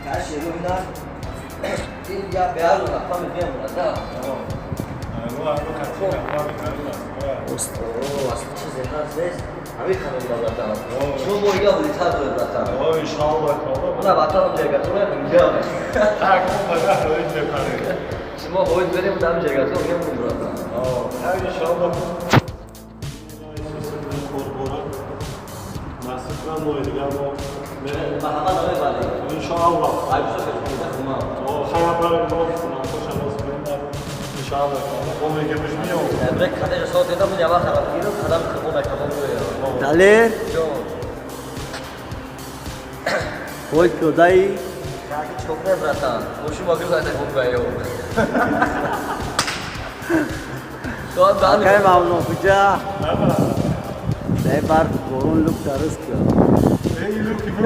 Tashi ruina. این یا بیارو نفهم می‌مونه نه. اصلا چیزی هست نیست. همین خانم دادم. شما باید بودی تا دو دادم. ان شاء الله تعالی. نه باتام جگرتون اینجا. تاکو بده اینجا کاری. شما باید بریم دم جگرتون میگم دادم. ان شاء الله. Nasıl böyle ya bu? Mahmut abi vali. İnşallah. Ay bu sefer bir dakika. O hayatlarım olsun. Koşamaz benimle. İnşallah. O mekemiş mi yok? Brek kadar صوت edem ya bak adam gidiyor adam kafana kafana. Dale. Hoy kodai. Çok ne bratan. Hoşuma güzel konuşuyor. Kay mamno kuca. Lebar korun look tarız ki. Ey look gibi.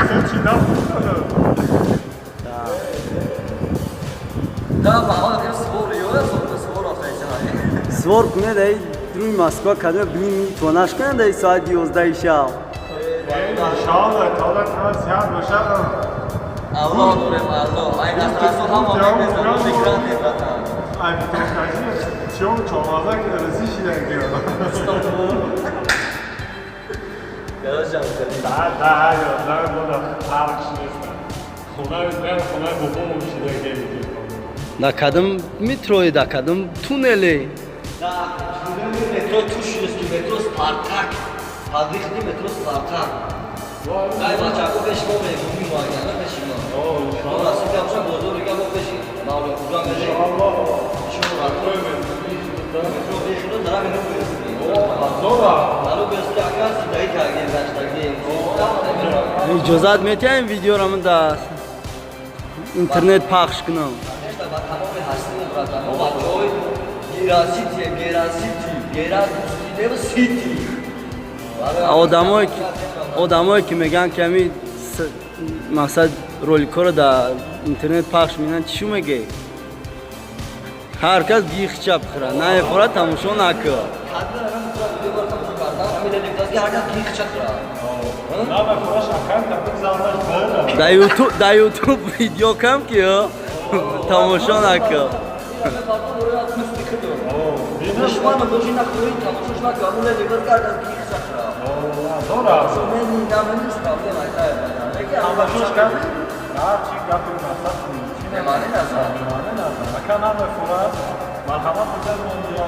Sen çiğdem. Da bana bir spor yiyor, sonra spor atacağım. Svor kune dai druy Moskva kadar bini tonaş kune dai saat 11 şav. İnşallah. Tavla transfer başarım. Allah nurem Allah. Ay nasıl ham olmak lazım. Fikran değil bratan. Ay bir tane çok çoğalza gideriz işler diyor. Göreceğim seni. Daha yok. Daha burada tartışıyorsun. Onlar bu şeyler geliyor. Da kadın metroyu da kadın tuneli. Da metro tuşuyoruz ki metro Spartak. Fabrikli metro Spartak. Gay maçako 5 mil mümkün var yani 5 mil. Orası yapacak bozulur ya bu 5 mil. Mağlup kuran verecek. Allah. Şunu var. Metro 5 mil daha benim koyuyorsun. Sonra. Nalu gösterken sidayı tergiye başlayayım. İcazat meten videoramı da internet paylaş kınam. İşte bak tamam bir hastane bırakalım. O bak oy City. Odamı ki megan kemi maksad rolikoro da internet paylaş minan çişu mege. Herkes giyik çap kıra. Ne fıra tamışo nakı. Da YouTube video kam ki yo. Tamışo nakı. Düşmanı boşuna koyun tamışo nakı. Amule lekaz kardeş giyik çakra. Sonra. Sumeni namını sıkavdım ayta. Ama şu çıkan. Ne yapacak yapılmaz. Ne mani lazım? Makan ama fıra. Merhamet güzel oldu ya.